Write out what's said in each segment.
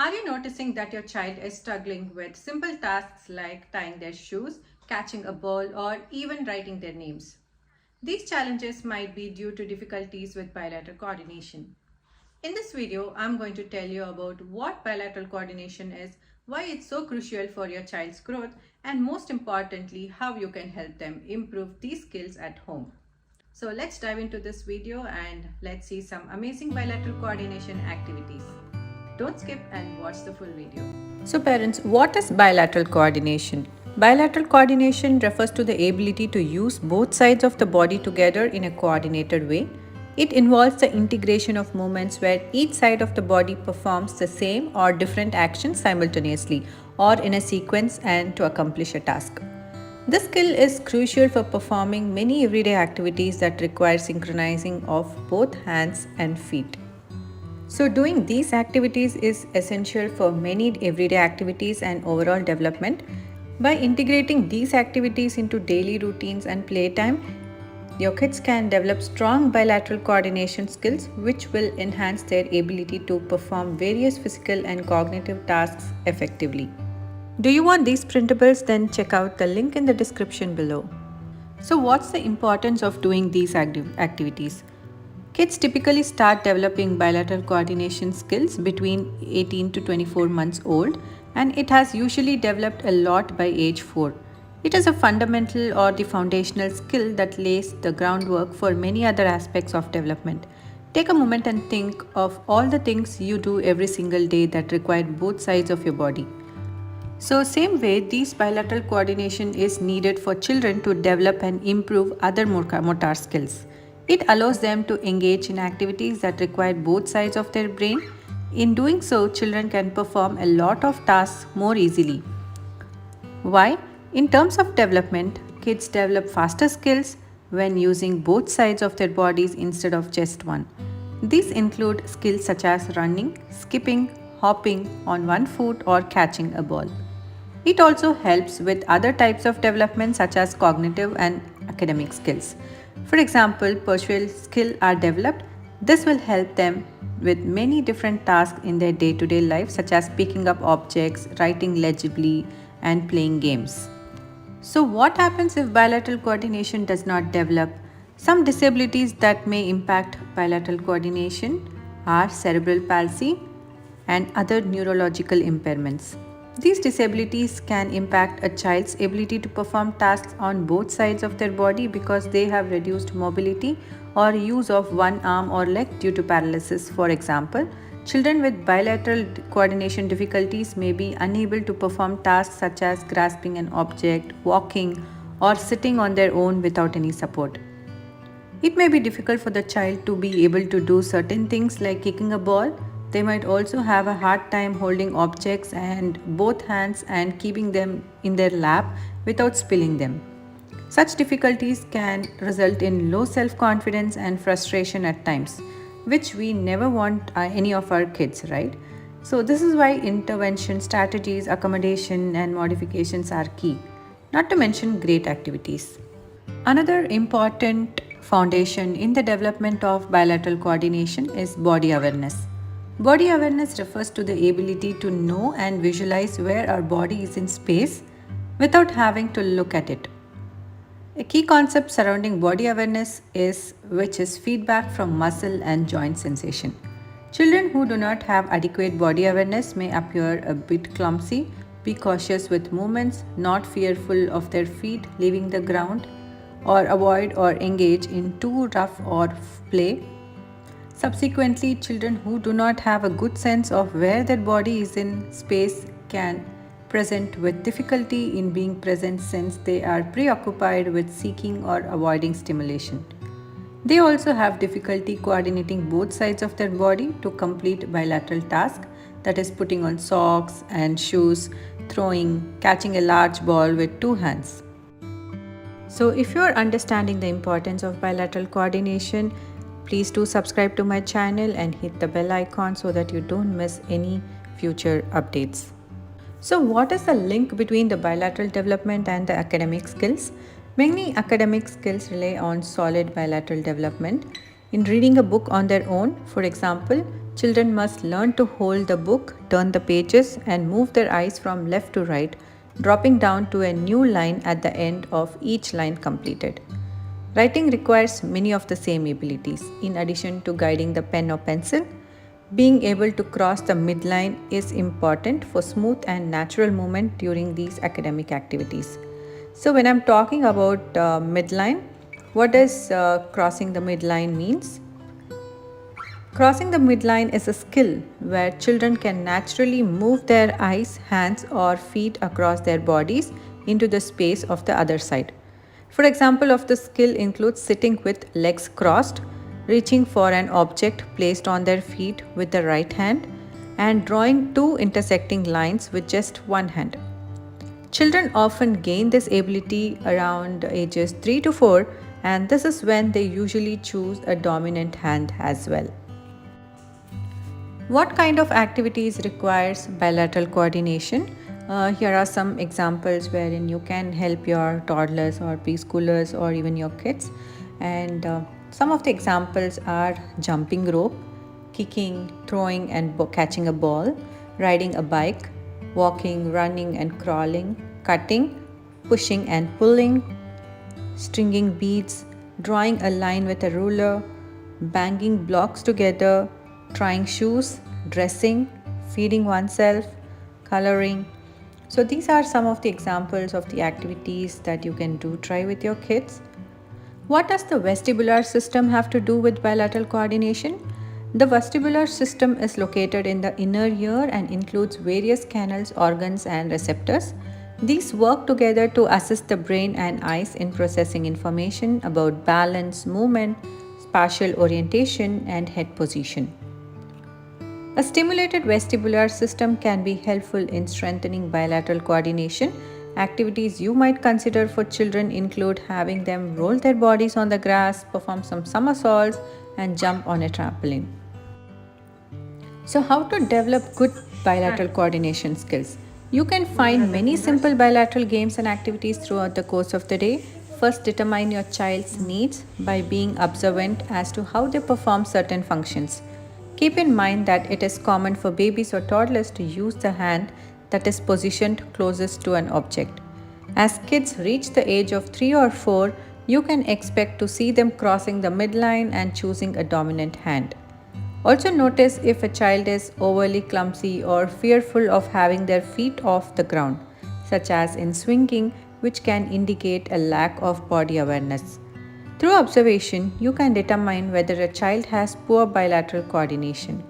Are you noticing that your child is struggling with simple tasks like tying their shoes, catching a ball, or even writing their names? These challenges might be due to difficulties with bilateral coordination. In this video, I'm going to tell you about what bilateral coordination is, why it's so crucial for your child's growth, and most importantly, how you can help them improve these skills at home. So let's dive into this video and let's see some amazing bilateral coordination activities. Don't skip and watch the full video. So parents, what is bilateral coordination? Bilateral coordination refers to the ability to use both sides of the body together in a coordinated way. It involves the integration of movements where each side of the body performs the same or different actions simultaneously or in a sequence and to accomplish a task. This skill is crucial for performing many everyday activities that require synchronizing of both hands and feet. So, doing these activities is essential for many everyday activities and overall development. By integrating these activities into daily routines and playtime, your kids can develop strong bilateral coordination skills which will enhance their ability to perform various physical and cognitive tasks effectively. Do you want these printables? Then check out the link in the description below. So, what's the importance of doing these activities? Kids typically start developing bilateral coordination skills between 18 to 24 months old, and it has usually developed a lot by age 4. It is a fundamental or the foundational skill that lays the groundwork for many other aspects of development. Take a moment and think of all the things you do every single day that require both sides of your body. So, same way, these bilateral coordination is needed for children to develop and improve other motor skills. It allows them to engage in activities that require both sides of their brain. In doing so, children can perform a lot of tasks more easily. Why? In terms of development, kids develop faster skills when using both sides of their bodies instead of just one. These include skills such as running, skipping, hopping on one foot, or catching a ball. It also helps with other types of development such as cognitive and academic skills. For example, persuasive skills are developed. This will help them with many different tasks in their day-to-day life such as picking up objects, writing legibly, and playing games. So what happens if bilateral coordination does not develop? Some disabilities that may impact bilateral coordination are cerebral palsy and other neurological impairments. These disabilities can impact a child's ability to perform tasks on both sides of their body because they have reduced mobility or use of one arm or leg due to paralysis. For example, children with bilateral coordination difficulties may be unable to perform tasks such as grasping an object, walking, or sitting on their own without any support. It may be difficult for the child to be able to do certain things like kicking a ball. They might also have a hard time holding objects and both hands and keeping them in their lap without spilling them. Such difficulties can result in low self-confidence and frustration at times, which we never want any of our kids, right? So this is why intervention strategies, accommodation and modifications are key, not to mention great activities. Another important foundation in the development of bilateral coordination is body awareness. Body awareness refers to the ability to know and visualize where our body is in space without having to look at it. A key concept surrounding body awareness is feedback from muscle and joint sensation. Children who do not have adequate body awareness may appear a bit clumsy, be cautious with movements, not fearful of their feet leaving the ground, or avoid or engage in too rough or play. Subsequently, children who do not have a good sense of where their body is in space can present with difficulty in being present since they are preoccupied with seeking or avoiding stimulation. They also have difficulty coordinating both sides of their body to complete bilateral tasks, that is, putting on socks and shoes, throwing, catching a large ball with two hands. So, if you are understanding the importance of bilateral coordination, please do subscribe to my channel and hit the bell icon so that you don't miss any future updates. So what is the link between the bilateral development and the academic skills? Many academic skills rely on solid bilateral development. In reading a book on their own, for example, Children must learn to hold the book, turn the pages, and move their eyes from left to right, dropping down to a new line at the end of each line completed. Writing requires many of the same abilities. In addition to guiding the pen or pencil, being able to cross the midline is important for smooth and natural movement during these academic activities. So, when I'm talking about midline, what does crossing the midline means? Crossing the midline is a skill where children can naturally move their eyes, hands, or feet across their bodies into the space of the other side. For example of the skill includes sitting with legs crossed, reaching for an object placed on their feet with the right hand, and drawing two intersecting lines with just one hand. Children often gain this ability around ages 3 to 4, and this is when they usually choose a dominant hand as well. What kind of activities requires bilateral coordination? Here are some examples wherein you can help your toddlers or preschoolers or even your kids. And some of the examples are jumping rope, kicking, throwing and catching a ball, riding a bike, walking, running and crawling, cutting, pushing and pulling, stringing beads, drawing a line with a ruler, banging blocks together, trying shoes, dressing, feeding oneself, coloring. So these are some of the examples of the activities that you can try with your kids. What does the vestibular system have to do with bilateral coordination? The vestibular system is located in the inner ear and includes various canals, organs and receptors. These work together to assist the brain and eyes in processing information about balance, movement, spatial orientation and head position. A stimulated vestibular system can be helpful in strengthening bilateral coordination. Activities you might consider for children include having them roll their bodies on the grass, perform some somersaults, and jump on a trampoline. So, how to develop good bilateral coordination skills? You can find many simple bilateral games and activities throughout the course of the day. First, determine your child's needs by being observant as to how they perform certain functions. Keep in mind that it is common for babies or toddlers to use the hand that is positioned closest to an object. As kids reach the age of 3 or 4, you can expect to see them crossing the midline and choosing a dominant hand. Also notice if a child is overly clumsy or fearful of having their feet off the ground, such as in swinging, which can indicate a lack of body awareness. Through observation, you can determine whether a child has poor bilateral coordination.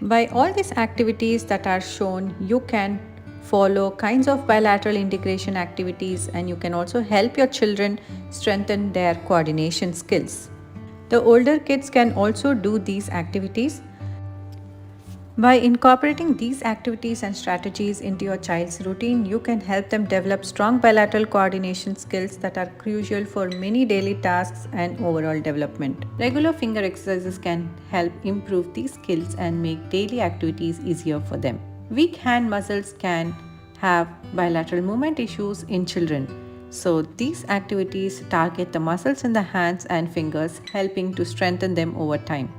By all these activities that are shown, you can follow kinds of bilateral integration activities and you can also help your children strengthen their coordination skills. The older kids can also do these activities. By incorporating these activities and strategies into your child's routine, you can help them develop strong bilateral coordination skills that are crucial for many daily tasks and overall development. Regular finger exercises can help improve these skills and make daily activities easier for them. Weak hand muscles can have bilateral movement issues in children. So these activities target the muscles in the hands and fingers, helping to strengthen them over time.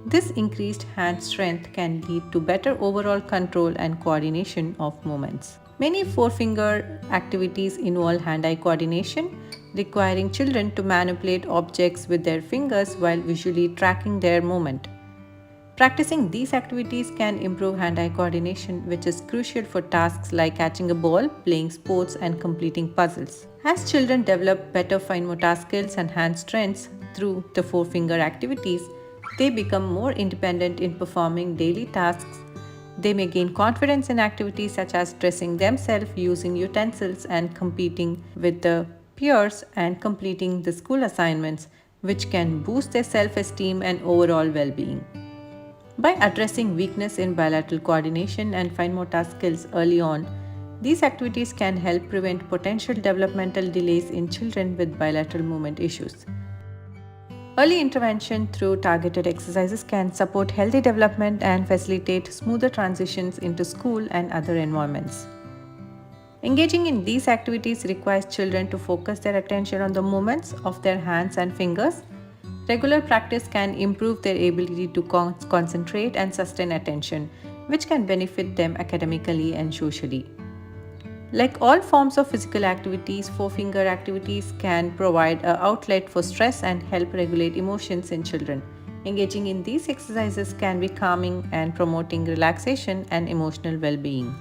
This increased hand strength can lead to better overall control and coordination of movements. Many four-finger activities involve hand-eye coordination, requiring children to manipulate objects with their fingers while visually tracking their movement. Practicing these activities can improve hand-eye coordination, which is crucial for tasks like catching a ball, playing sports, and completing puzzles. As children develop better fine motor skills and hand strengths through the four-finger activities, they become more independent in performing daily tasks. They may gain confidence in activities such as dressing themselves, using utensils, and competing with the peers and completing the school assignments, which can boost their self-esteem and overall well-being. By addressing weakness in bilateral coordination and fine motor skills early on, these activities can help prevent potential developmental delays in children with bilateral movement issues. Early intervention through targeted exercises can support healthy development and facilitate smoother transitions into school and other environments. Engaging in these activities requires children to focus their attention on the movements of their hands and fingers. Regular practice can improve their ability to concentrate and sustain attention, which can benefit them academically and socially. Like all forms of physical activities, four-finger activities can provide an outlet for stress and help regulate emotions in children. Engaging in these exercises can be calming and promoting relaxation and emotional well-being.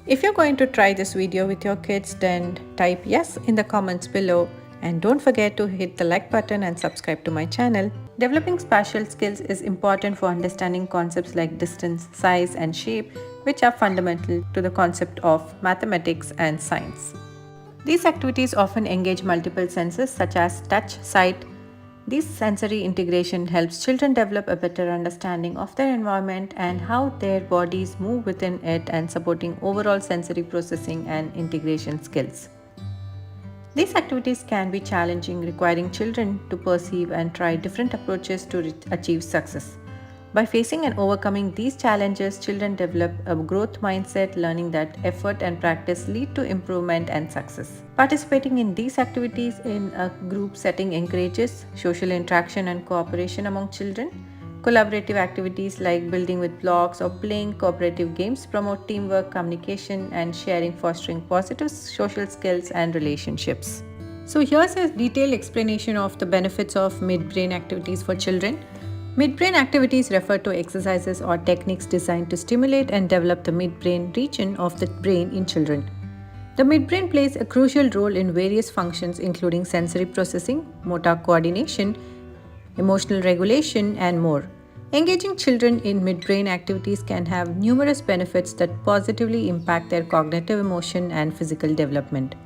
If you're going to try this video with your kids, then type yes in the comments below, and don't forget to hit the like button and subscribe to my channel. Developing spatial skills is important for understanding concepts like distance, size, and shape, which are fundamental to the concept of mathematics and science. These activities often engage multiple senses such as touch, sight. This sensory integration helps children develop a better understanding of their environment and how their bodies move within it, and supporting overall sensory processing and integration skills. These activities can be challenging, requiring children to perceive and try different approaches to achieve success. By facing and overcoming these challenges, children develop a growth mindset, learning that effort and practice lead to improvement and success. Participating in these activities in a group setting encourages social interaction and cooperation among children. Collaborative activities like building with blocks or playing cooperative games promote teamwork, communication, and sharing, fostering positive social skills and relationships. So here's a detailed explanation of the benefits of midbrain activities for children. Midbrain activities refer to exercises or techniques designed to stimulate and develop the midbrain region of the brain in children. The midbrain plays a crucial role in various functions, including sensory processing, motor coordination, emotional regulation, and more. Engaging children in midbrain activities can have numerous benefits that positively impact their cognitive, emotion, and physical development.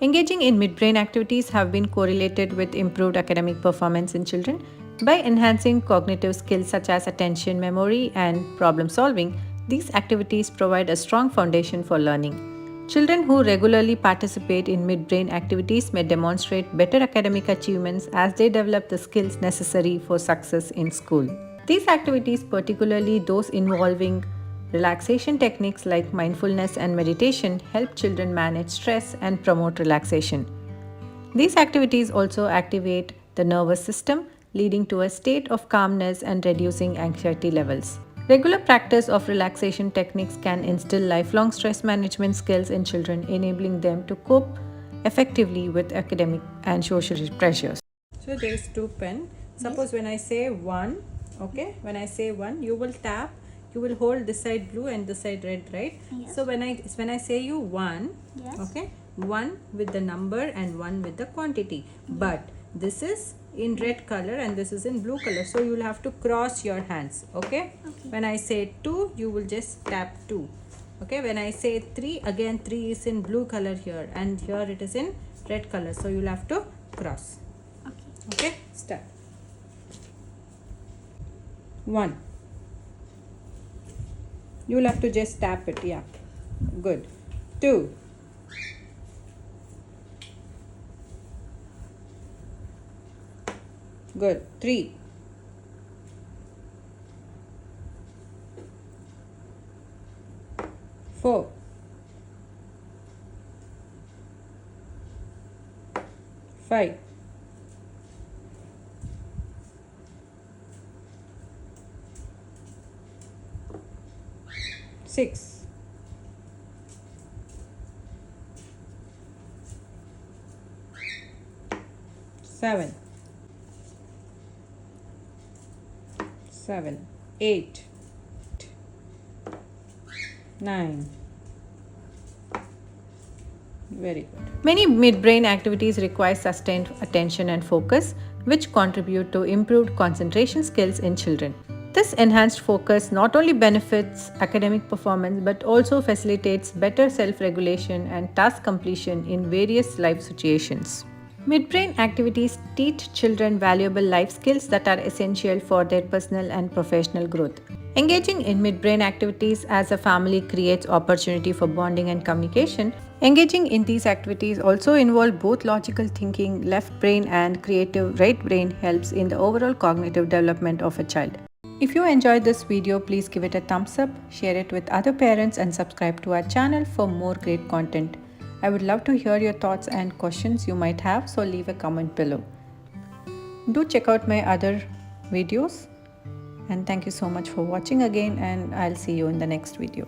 Engaging in midbrain activities have been correlated with improved academic performance in children. By enhancing cognitive skills such as attention, memory, and problem solving, these activities provide a strong foundation for learning. Children who regularly participate in midbrain activities may demonstrate better academic achievements as they develop the skills necessary for success in school. These activities, particularly those involving relaxation techniques like mindfulness and meditation, help children manage stress and promote relaxation. These activities also activate the nervous system, leading to a state of calmness and reducing anxiety levels. Regular practice of relaxation techniques can instill lifelong stress management skills in children, enabling them to cope effectively with academic and social pressures. So there is two pen. Suppose when I say one, okay, when I say one, you will tap, you will hold this side blue and this side red, right? Yes. So when I say you one, Yes. okay, one with the number and one with the quantity, but this is in red color and this is in blue color, so you will have to cross your hands. Okay, when I say 2, you will just tap 2. Okay, when I say 3, again 3 is in blue color here and here it is in red color, so you will have to cross. Okay, start. 1, you will have to just tap it. Yeah, good. 2, good. 3, 4, 5, 6, 7, 8, 9. Very good. Many midbrain activities require sustained attention and focus, which contribute to improved concentration skills in children. This enhanced focus not only benefits academic performance but also facilitates better self-regulation and task completion in various life situations. Midbrain activities teach children valuable life skills that are essential for their personal and professional growth. Engaging in midbrain activities as a family creates opportunity for bonding and communication. Engaging in these activities also involve both logical thinking, left brain, and creative right brain helps in the overall cognitive development of a child. If you enjoyed this video, please give it a thumbs up, share it with other parents, and subscribe to our channel for more great content. I would love to hear your thoughts and questions you might have, so leave a comment below. Do check out my other videos, and thank you so much for watching again, and I'll see you in the next video.